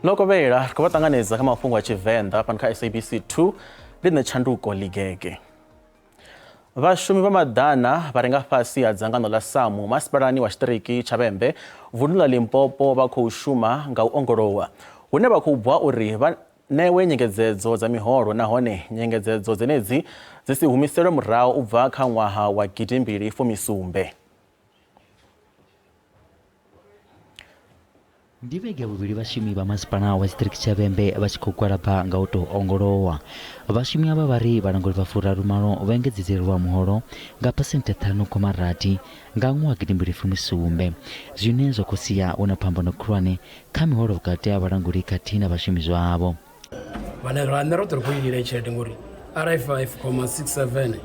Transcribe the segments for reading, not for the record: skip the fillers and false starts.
Loko vela ri va tanganedza ka mafhungo a Tshivenḓa fhano kha SABC 2 ri na tshanduko ligege. Vhashumi va madana va renga phasi ya dzangano la SAMWU masipalani wa tshitiriki tsha Vhembe vunduni la Limpopo va khou shuma nga ongolowa hune va khou bva uri va newe nyengedzedzo dza miholo nahone nyengedzedzo dzenedzi dzi si humiselwe murahu u bva kha nwaha wa gidi-mbili-fumi-sumbe. Ndi vhege vhuvhili vhashumi vha masipala wa tshitiriki tsha Vhembe vha tshi khou gwalaba nga u tou ongolowa. Vhashumi avha vha ri vhalanguli vha furaru malo vha engedzedzeliwa muholo nga phesenthe 5.6 nga ṅwaha gidi-mbili-fumi-sumbe, zwine zwa khou sia hu na phambano khulwane kha miholo vhukati ha vhalanguli khathihi na vhashumi zwavho. Vhane rane ro ṱori khou ilile tshelede ngori arali 5.67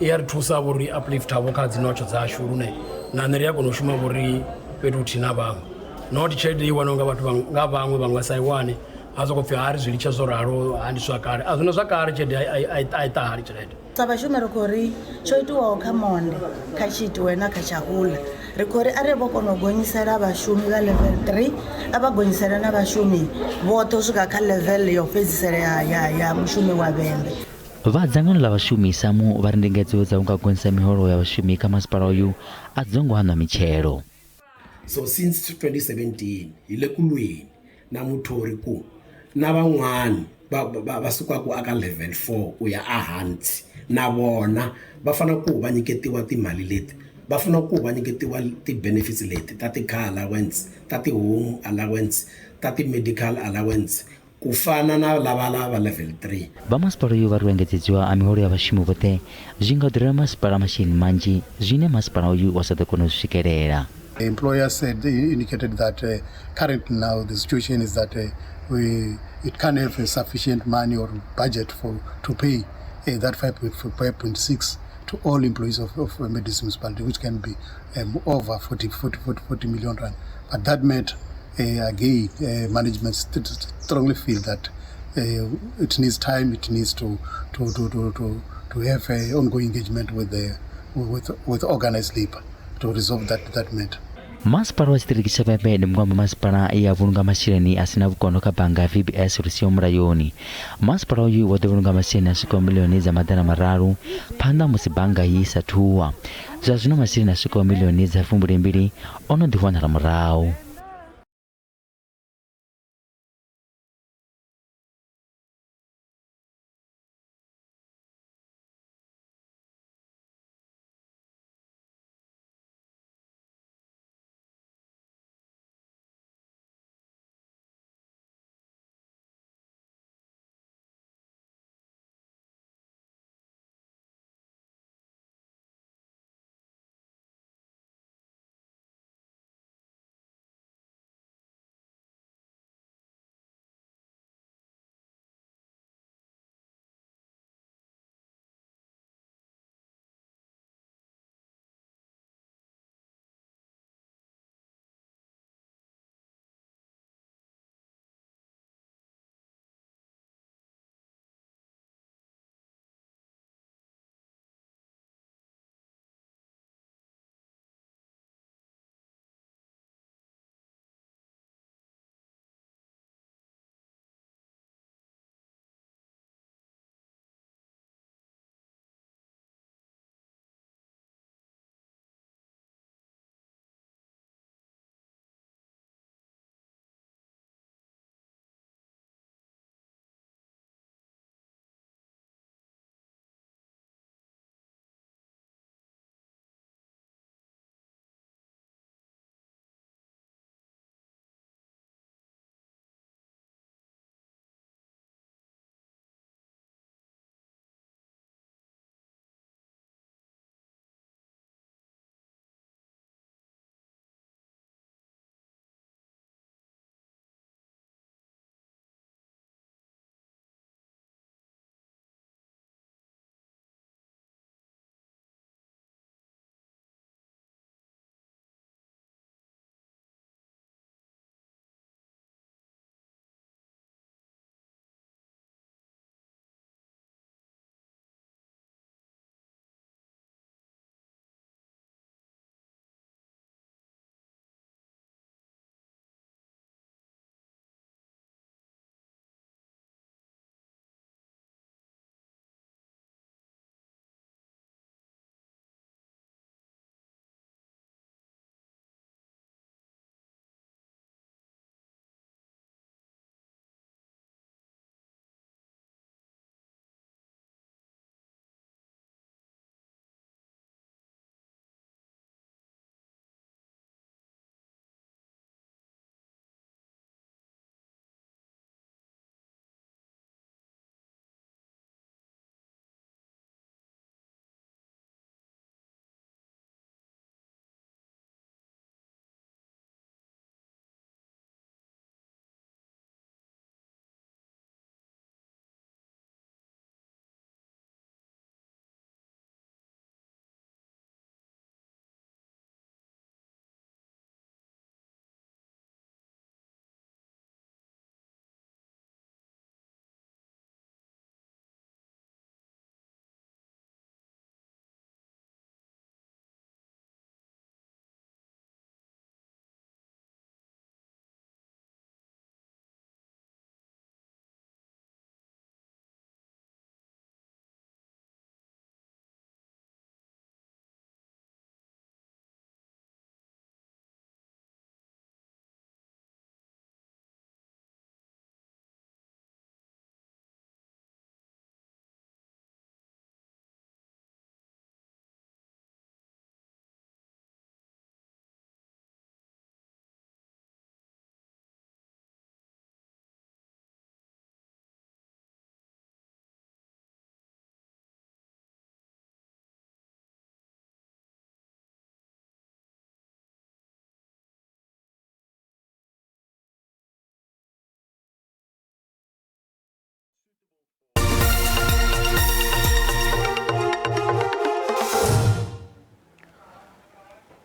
i ya ri thusa vhori uplift havho kha dzinotsho dzashu lune na nṋe ri a kona u shuma vhori fhethu huthihi na vhaṅwe not tshelede i wana nga vhaṅwe vha sa i wane a sokou pfhi ha ri zwi litshe zwo ralo ha ndi zwa kale a zwino zwa kale tshelede a i ṱahali tshelede. Sa vhashumi ri khou ri tsho itiwaho kha monde kha tshi itiwe na kha tsha hula ri khou ri arali vho kona u gonyisela vhashumi vha level 3 a vha gonyisela na vhashumi vhoṱhe u swika kha level yo fhedzisela ya mushumi wa Vhembe. Vha dzangano la vhashumi SAMWU vha ri ndingedzo dza u nga gonyisa miholo ya vhashumi kha masipala uyu a dzi ngo hana mitshelo. So since 2017 hi le ku lweni na muthori ku na van'wani va sukaka aka level 4 ku ya ehansi na vona va fanele ku va nyiketiwa timali leti va fanele ku va nyiketiwa ti-benefits leti ta ti-car allowance ta ti-home allowance ta ti-medical allowance ku fana na lava level 3. Vamasipala uyu vari engedzedziwa a miholo ya vhashumi vhoṱhe zwi nga ḓurela masipala masheleni manzhi zwine masipala uyu wa sa ḓo kona u swikelela. The employer indicated that currently now the situation is that it can't have sufficient money or budget to pay that 5.6 to all employees of Vhembe municipality, which can be over 40 million rand. But that meant again management strongly feel that it needs time, it needs to have ongoing engagement with organized labor to resolve that matter. Masipala wa tshitiriki tsha Vhembe ndi mugwamba masipala ya vhulunga masheleni asina vhukono kha bannga VBS uri siho mulayoni. Masipala uyu wo ḓo vhulunga masheleni a swikaho miḽioni dza madana mararu phanḓa musi bannga i sa thuwa. Zwa zwino masheleni a swikaho miḽioni dza 22 ono ḓi wanala murahu.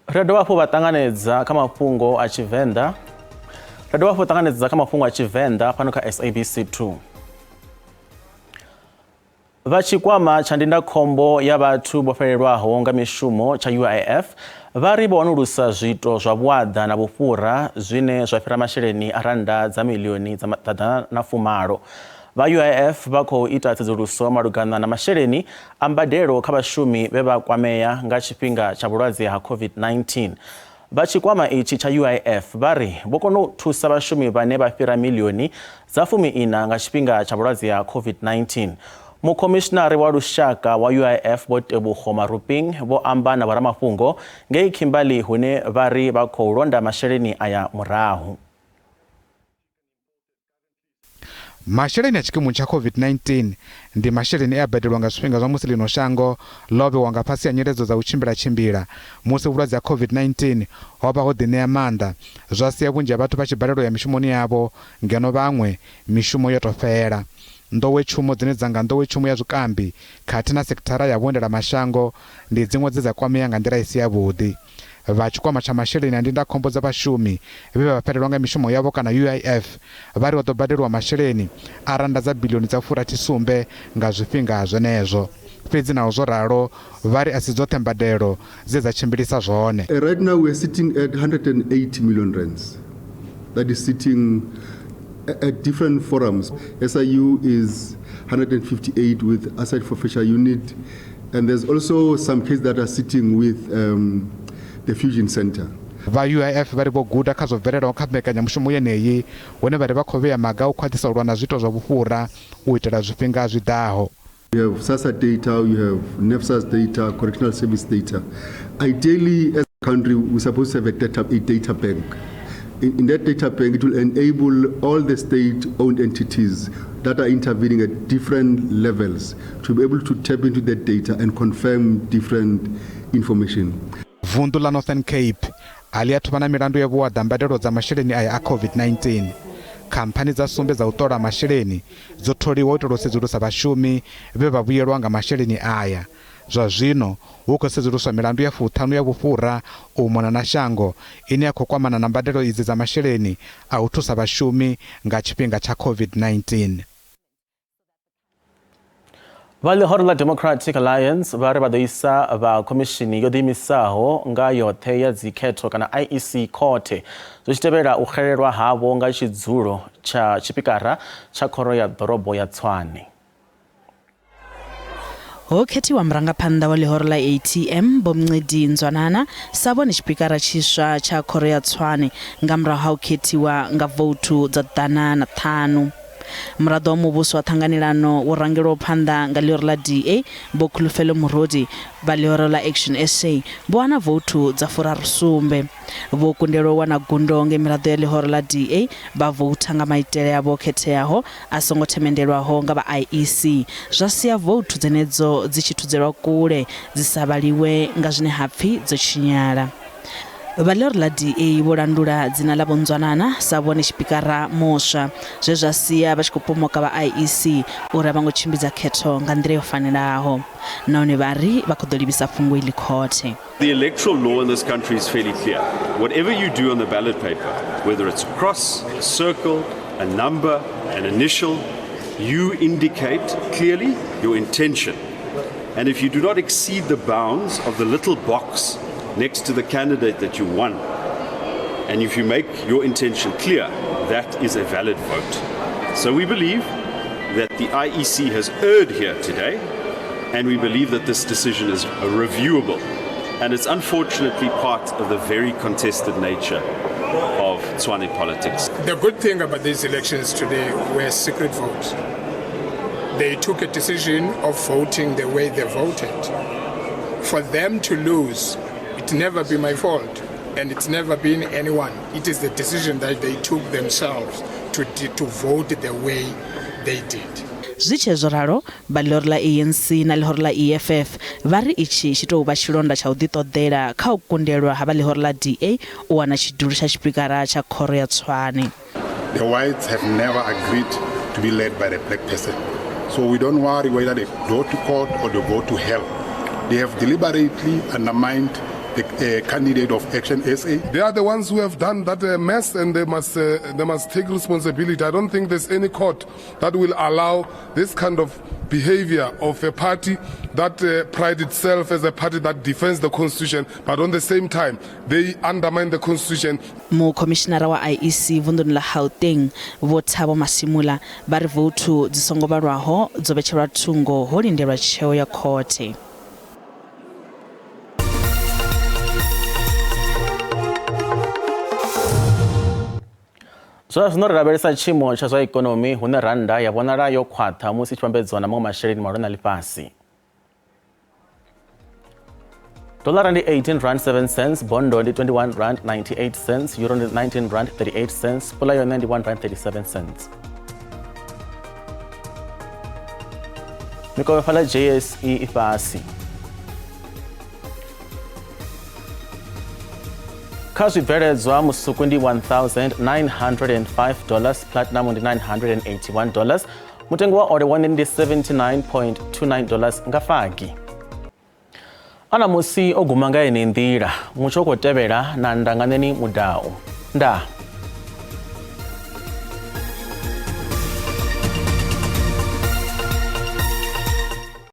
ri dovha hafhu vha ṱanganedza kha mafhungo a Tshivenḓa. Ri dovha hafhu ṱanganedza kha mafhungo a Tshivenḓa fhano kha SABC 2. Vha tshikwama tsha ndindakhombo ya vhathu vho fhelelwaho nga mishumo tsha UIF vha ri vho wanulusa zwiito zwa vhuaḓa na vhufhura zwine zwa fhira masheleni a randa dza miḽioni dza madana na fumalo. Vha UIF vha khou ita tsedzuluso malugana na masheleni a mbadelo kha vhashumi vhe vha kwamea nga tshifhinga tsha vhulwadze ha COVID-19. Vha tshikwama itshi tsha UIF vha ri vho kona u thusa vhashumi vhane vha fhira miḽioni dza 14 nga tshifhinga tsha vhulwadze ha COVID-19. Mukomishinari wa lushaka wa UIF Vho Tebogo Maruping vho amba na Mafhungo ngei Kimberley hune vha ri vha khou londa masheleni aya murahu. Masheleni a tshikimu tsha COVID-19 ndi masheleni a badelwa nga zwifhinga zwa musi lino shango ḽo vhewa nga fhasi ha nyengedzo dza u tshimbila musi vhulwadze ha COVID-19 ho vha ho ḓiṋea maanḓa zwa sia vhunzhi ha vhathu vha tshi balelwa ya mishumoni yavho ngeno vhaṅwe mishumo yo tou fhela. Nḓowetshumo dzine dza nga nḓowetshumo ya zwikambi khathihi na sekithara ya vhuendela mashango ndi dziṅwe dze dza kwamea nga nḓila i si yavhuḓi. Vha tshikwama tsha masheleni a ndindakhombo dza vhashumi vhe vha fhelelwa nga mishumo yavho kana UIF vha ri vha ḓo badelwa masheleni a randa dza biḽioni dza 47 nga zwifhinga zwenezwo. Fhedzi naho zwo ralo vha ri a si dzoṱhe mbadelo dze dza tshimbilisa zwone. Right now we are sitting at 180 million rands. That is sitting at different forums. SIU is 158 with aside forfeiture unit, and there's also some cases that are sitting with the fusion center. Vha UIF vha ri vho guda kha zwo bvelelaho kha mbekanyamushumo yeneyi hune vha ri vha khou vhea maga u khwaṱhisa u lwa na zwiito zwa vhufhura u itela zwifhinga zwiḓaho. You have SASSA data, you have NEFSA's data, correctional service data. Ideally, as a country, we're supposed to have a data bank. In that data bank, it will enable all the state-owned entities that are intervening at different levels to be able to tap into that data and confirm different information. Vundu la Northern Cape aliathu vha na milandu ya vhuaḓa mbadelo dza masheleni aya a COVID-19. Khamphani dza sumbe dza u ṱola masheleni dzo tholiwa u itela u sedzulusa vhashumi vhe vha vhuyelwa nga masheleni aya. Zwa zwino hu khou sedzuluswa milandu ya 5 ya vhufhura u mona na shango ine ya khou kwamana na mbadelo idzi dza masheleni a u thusa vhashumi nga tshifhinga tsha COVID-19. Vha ḽihoro ḽa Democratic Alliance vha ri vha ḓo isa vha khomishini yo ḓiimisaho nga yoṱhe ya dzikhetho kana IEC khothe zwi tshi tevhela u xelelwa havho nga tshidzulo tsha tshipikara tsha khoro ya ḓorobo ya Tshwane. Ho khethiwa murangaphanḓa wa ḽihoro ḽa ATM Vho Mncidi Nzwanana sa vhone tshipikara tshiswa tsha khoro ya Tshwane nga murahu ha u khethiwa nga vouthu dza 5. Muraḓo wa muvhuso wa ṱhanganelano wo rangelwaho phanḓa nga ḽihoro ḽa DA Vho Khulufelo Murodi vha ḽihoro ḽa Action SA vho wana vouthu dza 37. Vho kundelwa u wana gundo nge miraḓo ya ḽihoro ḽa DA vha voutha nga maitele avho khetheaho a songo themendelwaho nga vha IEC zwa sia vouthu dzenedzo dzi tshi thudzelwa kule dzi sa vhaliwe nga zwine hapfi dzo tshinyala. Vha ḽihoro ḽa DA vho landula dzina ḽa Vho Nzwanana sa vhone tshipikara muswa zwe zwa sia vha tshi khou pomoka vha IEC uri vha ngo tshimbidza khetho nga nḓila yo fanelaho nahone vha ri vha khou ḓo livhisa fhungo iḽi khothe. The electoral law in this country is fairly clear. Whatever you do on the ballot paper, whether it's a cross, a circle, a number, an initial, you indicate clearly your intention. And if you do not exceed the bounds of the little box next to the candidate that you won, and if you make your intention clear, that is a valid vote. So we believe that the IEC has erred here today, and we believe that this decision is reviewable, and it's unfortunately part of the very contested nature of Tshwane politics. The good thing about these elections today were secret votes. They took a decision of voting the way they voted. For them to lose, it's never been my fault, and it's never been anyone. It is the decision that they took themselves to vote the way they did. Zwi tshe zwo ralo vha ḽihoro ḽa ANC na ḽihoro ḽa EFF vha ri itshi tshi tou vha tshilonda tsha u ḓiṱoḓela kha u kundelwa ha vha ḽihoro ḽa DA u wana tshidulo tsha tshipikara tsha khoro ya Tshwane. The whites have never agreed to be led by the black person. So we don't worry whether they go to court or they go to hell. They have deliberately undermined the candidate of Action SA. They are the ones who have done that mess, and they must take responsibility. I don't think there's any court that will allow this kind of behavior of a party that prides itself as a party that defends the constitution, but on the same time they undermine the constitution. Mo commissioner wa IEC vunduni la Gauteng Thabo Masimula ba ri votu dzi songo balwaho dzo vhetshelwa thungo ho lindelwa tsheo ya khothe. Zwino ri lavhelesa tshiimo tsha zwa ikonomi hune randa ya vhonala yo khwaṱha musi i tshi vhambedzwa na maṅwe masheleni mahulwane na ḽifhasi. Dollar ndi 18 rand 7 cents, bondo ndi 21 rand 98 cents, euro ndi 19 rand 38 cents, pula yone ndi 1 rand 37 cents. Mikovhe fhaḽa JSE i fhasi. Kha zwibveledzwa musuku ndi $1,905, platinum ndi $981, mutengo wa ore wone ndi $79.29 nga fagi. Ana musi o guma nga ene nḓila mutsho khou tevhela na ndanganeni mudau. Ndaa.